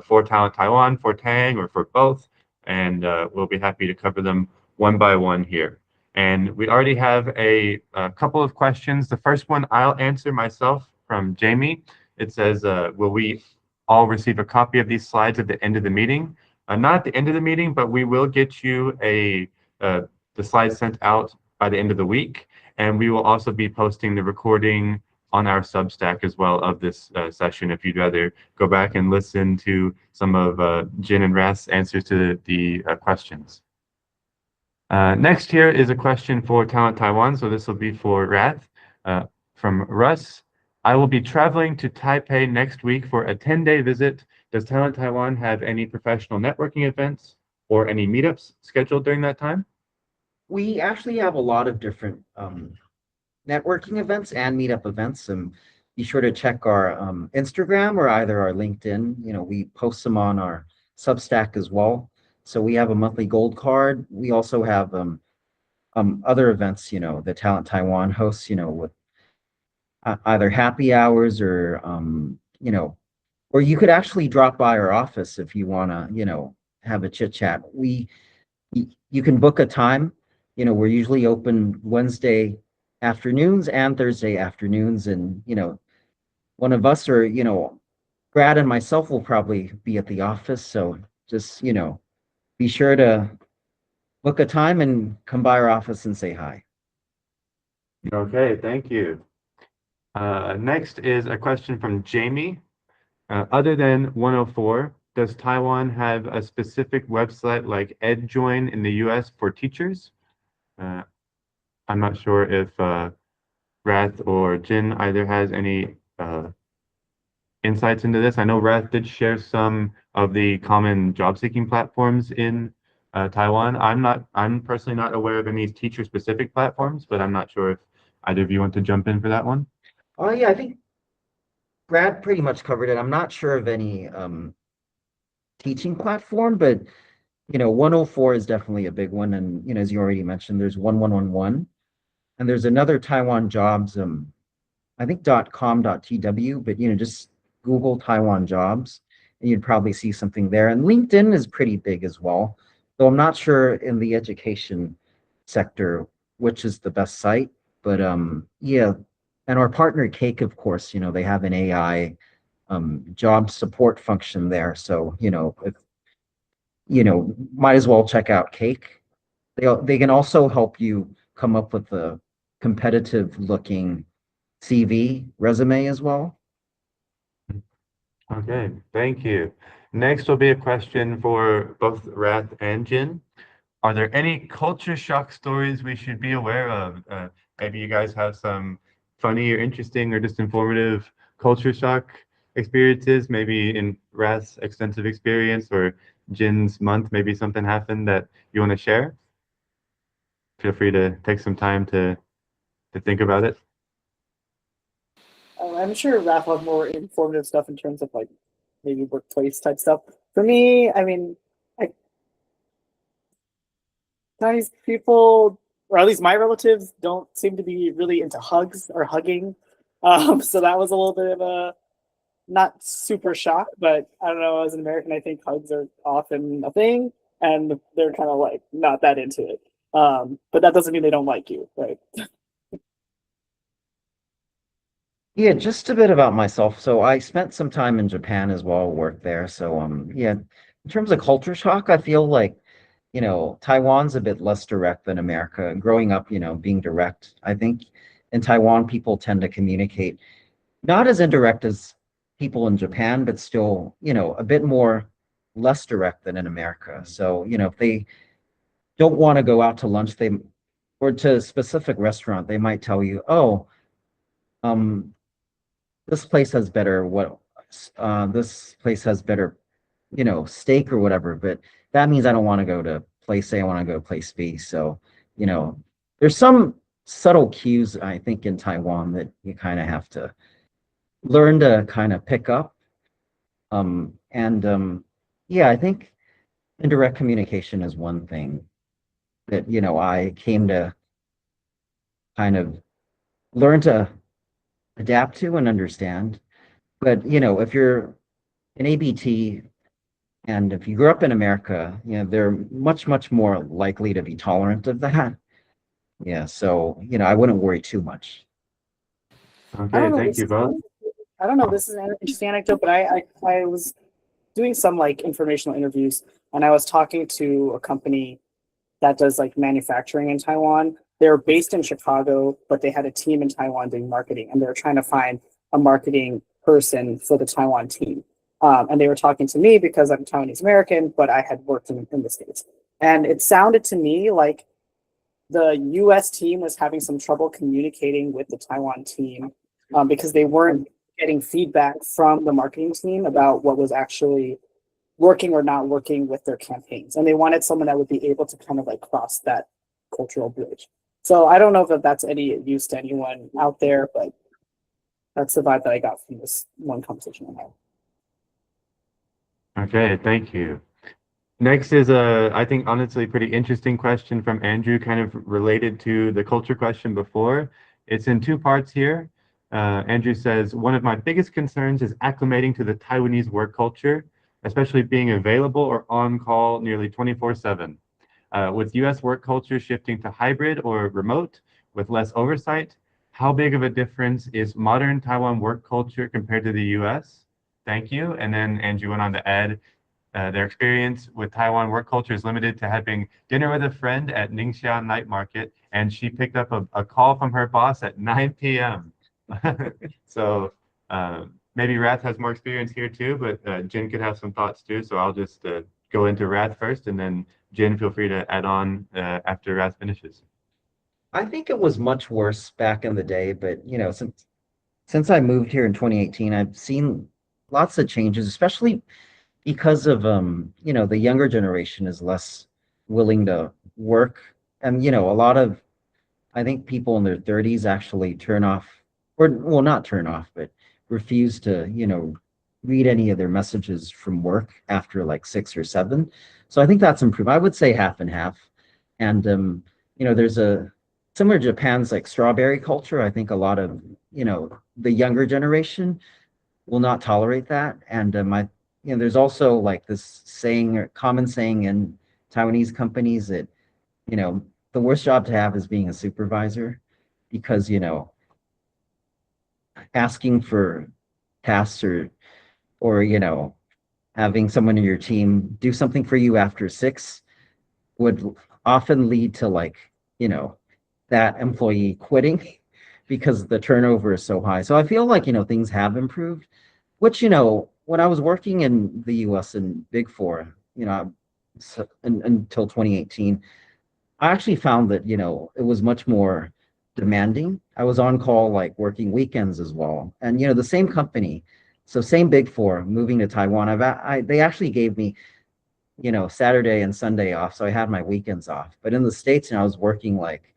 for Talent Taiwan, for Tang, or for both, and we'll be happy to cover them one by one here. And we already have a couple of questions. The first one I'll answer myself from Jamie. It says, will we all receive a copy of these slides at the end of the meeting? Not at the end of the meeting, but we will get you the slides sent out by the end of the week. And we will also be posting the recording on our Substack as well of this session if you'd rather go back and listen to some of Jin and Rath's answers to the questions. Next here is a question for Talent Taiwan, so this will be for Rath from Russ. I will be traveling to Taipei next week for a 10-day visit. Does Talent Taiwan have any professional networking events or any meetups scheduled during that time? We actually have a lot of different networking events and meetup events. And be sure to check our Instagram or either our LinkedIn. We post them on our Substack as well. So we have a monthly gold card. We also have other events, the Talent Taiwan hosts, with either happy hours or, or you could actually drop by our office if you want to, have a chit chat. You can book a time. We're usually open Wednesday afternoons and Thursday afternoons. And, one of us or, Brad and myself will probably be at the office. So just, be sure to book a time and come by our office and say hi. Okay, thank you. Next is a question from Jamie. Other than 104, does Taiwan have a specific website like EdJoin in the US for teachers? I'm not sure if Rath or Jin either has any insights into this. I know Rath did share some of the common job-seeking platforms in Taiwan. I'm personally not aware of any teacher-specific platforms, but I'm not sure if either of you want to jump in for that one. Oh yeah, I think Brad pretty much covered it. I'm not sure of any teaching platform, but 104 is definitely a big one. And as you already mentioned, there's 1111, and there's another Taiwan jobs, I think .com.tw, but just Google Taiwan jobs, and you'd probably see something there. And LinkedIn is pretty big as well, though I'm not sure in the education sector which is the best site. But yeah, and our partner Cake, of course, they have an AI job support function there. So if might as well check out Cake. They can also help you come up with a competitive looking CV resume as well. Okay, thank you. Next will be a question for both Rath and Jin. Are there any culture shock stories we should be aware of? Maybe you guys have some funny or interesting or just informative culture shock experiences, maybe in Rath's extensive experience or Jin's month, maybe something happened that you want to share. Feel free to take some time to think about it. I'm sure Raph will have more informative stuff in terms of like maybe workplace type stuff. For me, I mean, Chinese people, or at least my relatives, don't seem to be really into hugs or hugging. So that was a little bit of a not super shock, but I don't know, as an American, I think hugs are often a thing, and they're kind of like not that into it. But that doesn't mean they don't like you, right? Yeah, just a bit about myself. So I spent some time in Japan as well, worked there. So yeah, in terms of culture shock, I feel like, Taiwan's a bit less direct than America. Growing up, being direct, I think in Taiwan, people tend to communicate not as indirect as people in Japan, but still, a bit more less direct than in America. So, if they don't want to go out to lunch, or to a specific restaurant, they might tell you, oh, this place has better this place has better, steak or whatever, but that means I don't want to go to place A, I want to go to place B. So, there's some subtle cues, I think, in Taiwan that you kind of have to learn to kind of pick up. And yeah, I think indirect communication is one thing that, I came to kind of learn to adapt to and understand. But, if you're an ABT and if you grew up in America, they're much, much more likely to be tolerant of that. Yeah, so, I wouldn't worry too much. I don't Okay, know. thank you both. I don't know. Oh, This is an interesting anecdote, but I was doing some like informational interviews, and I was talking to a company that does like manufacturing in Taiwan. They're based in Chicago, but they had a team in Taiwan doing marketing, and they were trying to find a marketing person for the Taiwan team. And they were talking to me because I'm Taiwanese American, but I had worked in the States. And it sounded to me like the US team was having some trouble communicating with the Taiwan team because they weren't getting feedback from the marketing team about what was actually working or not working with their campaigns. And they wanted someone that would be able to kind of like cross that cultural bridge. So I don't know if that's any use to anyone out there, but that's the vibe that I got from this one conversation I had. okay, thank you. Next is a, I think, honestly, pretty interesting question from Andrew, kind of related to the culture question before. It's in two parts here. Andrew says, one of my biggest concerns is acclimating to the Taiwanese work culture, especially being available or on call nearly 24/7. With US work culture shifting to hybrid or remote with less oversight, how big of a difference is modern Taiwan work culture compared to the US? Thank you. And then Andrew went on to add, their experience with Taiwan work culture is limited to having dinner with a friend at Ningxia Night Market, and she picked up a call from her boss at 9 p.m. So maybe Rath has more experience here too, but Jin could have some thoughts too. So I'll just go into Rath first, and then Jin, feel free to add on after Rath finishes. I think it was much worse back in the day, but since I moved here in 2018, I've seen lots of changes, especially because of the younger generation is less willing to work. And a lot of I think people in their 30s actually turn off, or well, not turn off, but refuse to, read any of their messages from work after like 6 or 7. So I think that's improved. I would say half and half. And there's a similar to Japan's like strawberry culture. I think a lot of, the younger generation will not tolerate that. And there's also like this saying or common saying in Taiwanese companies that you know, the worst job to have is being a supervisor because, asking for tasks or, having someone in your team do something for you after 6 would often lead to like, you know, that employee quitting because the turnover is so high. So I feel like, things have improved, which, when I was working in the US in Big Four, until 2018, I actually found that, it was much more demanding. I was on call, like working weekends as well. And, the same company, so same Big Four, moving to Taiwan, they actually gave me, Saturday and Sunday off. So I had my weekends off. But in the States, I was working like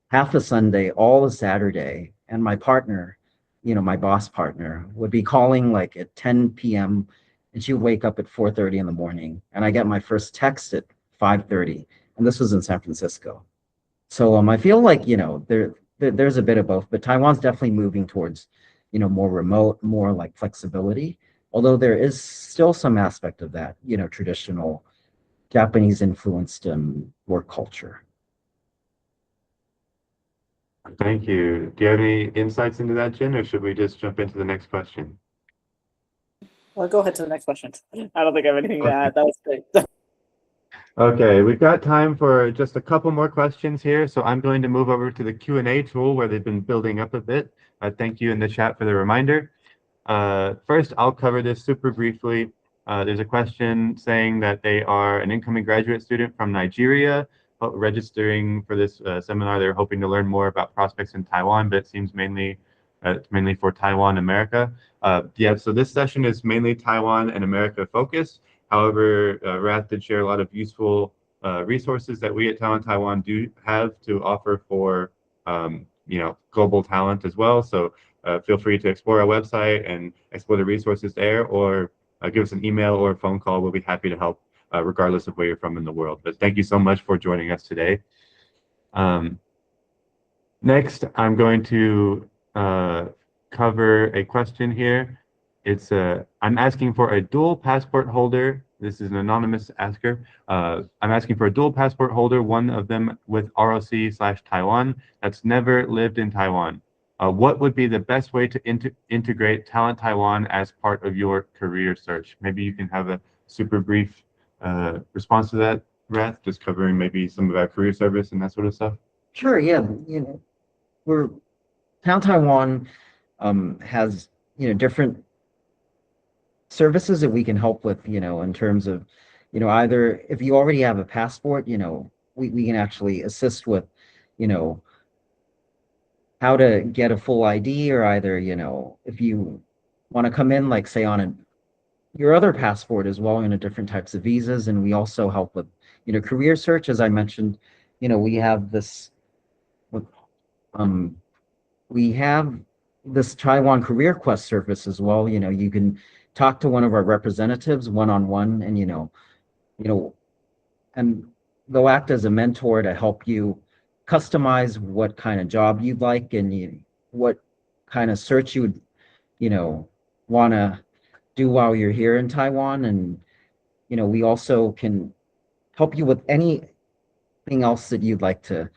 half a Sunday, all a Saturday. And my partner, my boss partner, would be calling like at 10 p.m. and she would wake up at 4:30 in the morning. And I get my first text at 5:30. And this was in San Francisco. So I feel like, there's a bit of both, but Taiwan's definitely moving towards, more remote, more like flexibility. Although there is still some aspect of that, traditional Japanese influenced work culture. Thank you. Do you have any insights into that, Jin, or should we just jump into the next question? Well, go ahead to the next question. I don't think I have anything to Okay. add. That was great. Okay, we've got time for just a couple more questions here, so I'm going to move over to the Q&A tool where they've been building up a bit. Thank you in the chat for the reminder. First, I'll cover this super briefly. There's a question saying that they are an incoming graduate student from Nigeria, registering for this seminar. They're hoping to learn more about prospects in Taiwan, but it seems mainly for Taiwan, America. Yeah, so this session is mainly Taiwan and America focused. However, Rath did share a lot of useful resources that we at Talent Taiwan do have to offer for global talent as well. So feel free to explore our website and explore the resources there, or give us an email or a phone call. We'll be happy to help, regardless of where you're from in the world. But thank you so much for joining us today. Um, Next, I'm going to cover a question here. I'm asking for a dual passport holder. This is an anonymous asker. I'm asking for a dual passport holder, one of them with ROC/Taiwan that's never lived in Taiwan. What would be the best way to integrate Talent Taiwan as part of your career search? Maybe you can have a super brief response to that, Rath, just covering maybe some of our career service and that sort of stuff. Sure, yeah, we're Talent Taiwan has different services that we can help with, in terms of, either if you already have a passport, we can actually assist with, you know, how to get a full ID, or either, if you want to come in, like say on your other passport as well, different types of visas. And we also help with, career search, as I mentioned. We have this, um, we have this Taiwan Career Quest service as well. You can talk to one of our representatives one-on-one, and you know, and they'll act as a mentor to help you customize what kind of job you'd like, and what kind of search you would, want to do while you're here in Taiwan. And we also can help you with anything else that you'd like to,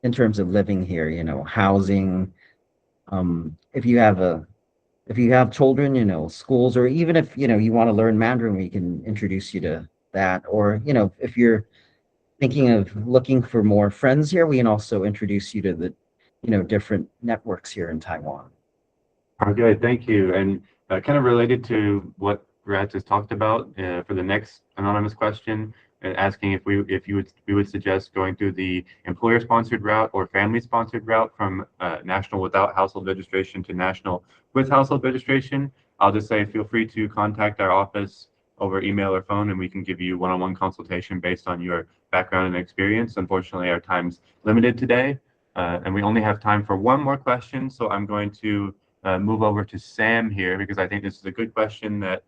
in terms of living here, housing. If you have children, schools, or even if you want to learn Mandarin, we can introduce you to that. Or if you're thinking of looking for more friends here, we can also introduce you to the different networks here in Taiwan. Okay, thank you. And kind of related to what Brad just talked about, for the next anonymous question, asking if we would suggest going through the employer-sponsored route or family-sponsored route from national without household registration to national with household registration. I'll just say feel free to contact our office over email or phone, and we can give you one-on-one consultation based on your background and experience. Unfortunately, our time's limited today, and we only have time for one more question. So I'm going to move over to Sam here, because I think this is a good question that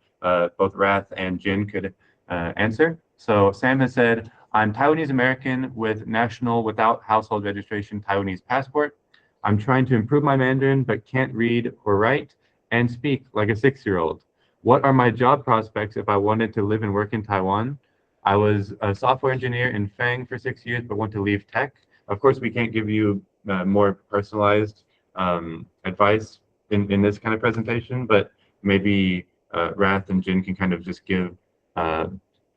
both Rath and Jin could answer. So Sam has said, I'm Taiwanese American with national without household registration Taiwanese passport. I'm trying to improve my Mandarin, but can't read or write and speak like a 6-year-old. What are my job prospects if I wanted to live and work in Taiwan? I was a software engineer in FANG for 6 years, but want to leave tech. Of course, we can't give you more personalized advice in this kind of presentation, but maybe Rath and Jin can kind of just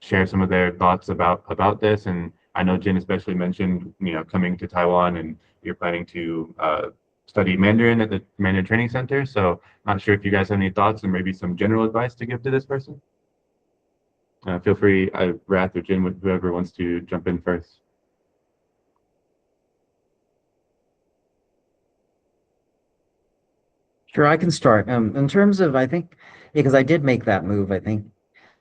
share some of their thoughts about this. And I know Jin especially mentioned, coming to Taiwan, and you're planning to study Mandarin at the Mandarin Training Center. So not sure if you guys have any thoughts and maybe some general advice to give to this person. Feel free, Rath or Jin, whoever wants to jump in first. Sure, I can start. In terms of, I think, because I did make that move, I think,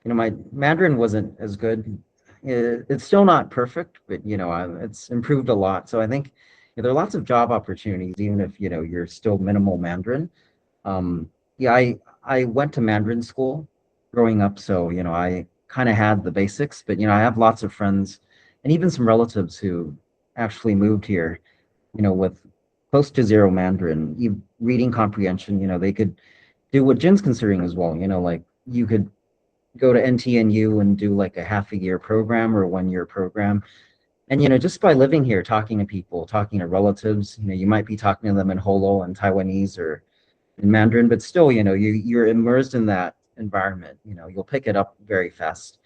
my Mandarin wasn't as good. It's still not perfect, but it's improved a lot. So I think there are lots of job opportunities, even if you're still minimal Mandarin. Yeah, I went to Mandarin school growing up, so I kind of had the basics. But I have lots of friends and even some relatives who actually moved here, with close to zero Mandarin, reading comprehension. They could do what Jin's considering as well. Like you could go to NTNU and do like a half a year program or a 1 year program. And, just by living here, talking to people, talking to relatives, you might be talking to them in Holo and Taiwanese or in Mandarin, but still, you're immersed in that environment. You'll pick it up very fast.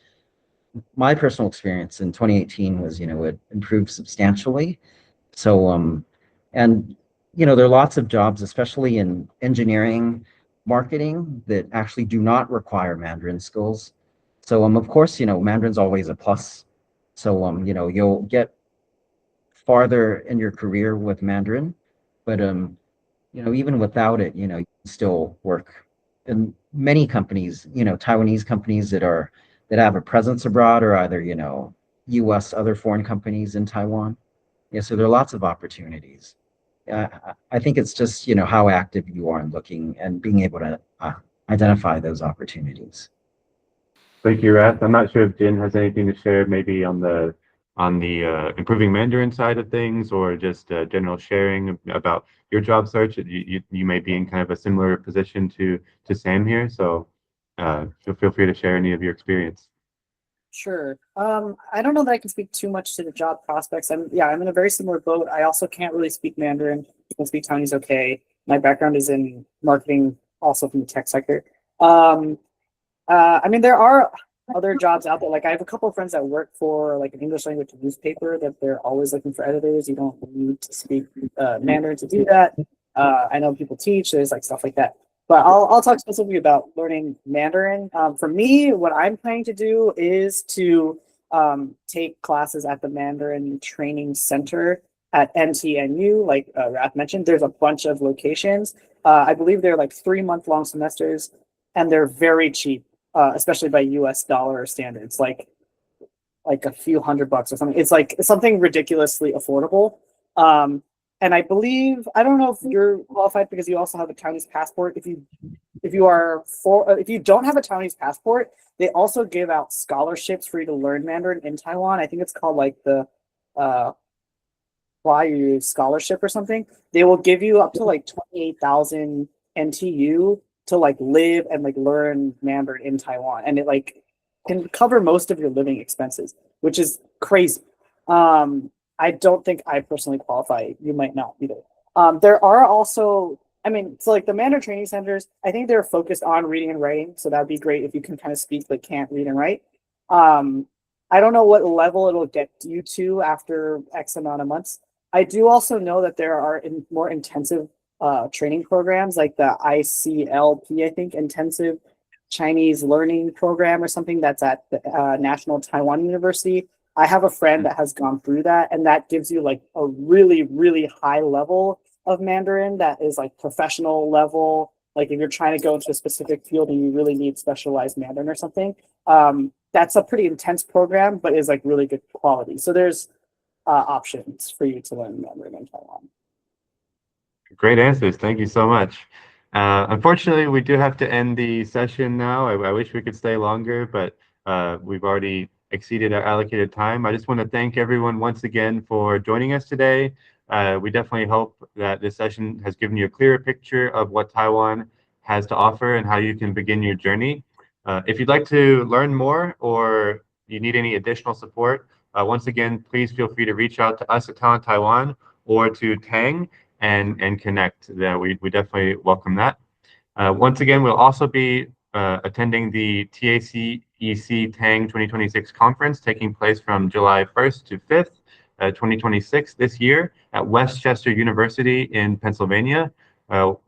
My personal experience in 2018 was, it improved substantially. So, and, there are lots of jobs, especially in engineering, marketing, that actually do not require Mandarin skills. So, of course, Mandarin's always a plus. So, you'll get farther in your career with Mandarin, but, even without it, you still work in many companies, Taiwanese companies that have a presence abroad, or either, US, other foreign companies in Taiwan. Yeah, so there are lots of opportunities. I think it's just, how active you are in looking and being able to identify those opportunities. Thank you, Rath. I'm not sure if Jin has anything to share, maybe on the improving Mandarin side of things, or just general sharing about your job search. You may be in kind of a similar position to Sam here, so feel free to share any of your experience. Sure. I don't know that I can speak too much to the job prospects. I'm in a very similar boat. I also can't really speak Mandarin. I can speak Taiwanese okay. My background is in marketing, also from the tech sector. I mean, there are other jobs out there. Like I have a couple of friends that work for like an English language newspaper that they're always looking for editors. You don't need to speak Mandarin to do that. I know people teach. There's like stuff like that. But I'll talk specifically about learning Mandarin. For me, what I'm planning to do is to take classes at the Mandarin Training Center at NTNU. Like Raph mentioned, there's a bunch of locations. I believe they're like 3-month-long semesters, and they're very cheap, especially by US dollar standards, like a few $100 or something. It's like something ridiculously affordable. And I believe, I don't know if you're qualified because you also have a Taiwanese passport. If you don't have a Taiwanese passport, they also give out scholarships for you to learn Mandarin in Taiwan. I think it's called like the Huayu scholarship or something. They will give you up to like 28,000 NTU to like live and like learn Mandarin in Taiwan, and it like can cover most of your living expenses, which is crazy. I don't think I personally qualify. You might not either. There are also, I mean, so like the Mandarin training centers, I think they're focused on reading and writing. So that'd be great if you can kind of speak but can't read and write. I don't know what level it'll get you to after X amount of months. I do also know that there are more intensive training programs like the ICLP, I think, Intensive Chinese Learning Program or something that's at the National Taiwan University. I have a friend that has gone through that, and that gives you like a really, really high level of Mandarin that is like professional level. Like if you're trying to go into a specific field and you really need specialized Mandarin or something, that's a pretty intense program, but is like really good quality. So there's options for you to learn Mandarin in Taiwan. Great answers. Thank you so much. Unfortunately, we do have to end the session now. I wish we could stay longer, but we've already exceeded our allocated time. I just want to thank everyone once again for joining us today. We definitely hope that this session has given you a clearer picture of what Taiwan has to offer and how you can begin your journey. If you'd like to learn more or you need any additional support, once again, please feel free to reach out to us at Talent Taiwan or to TANG and connect. We definitely welcome that. Once again, we'll also be attending the TACEC TANG 2026 conference taking place from July 1st to 5th, 2026 this year at Westchester University in Pennsylvania.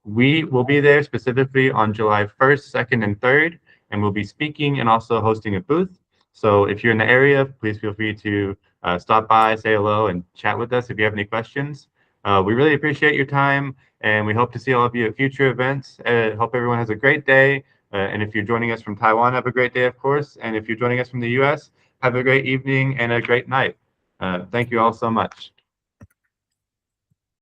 We will be there specifically on July 1st, 2nd, and 3rd, and we'll be speaking and also hosting a booth. So if you're in the area, please feel free to stop by, say hello, and chat with us if you have any questions. We really appreciate your time, and we hope to see all of you at future events. Hope everyone has a great day. And if you're joining us from Taiwan, have a great day, of course. And if you're joining us from the US, have a great evening and a great night. Thank you all so much.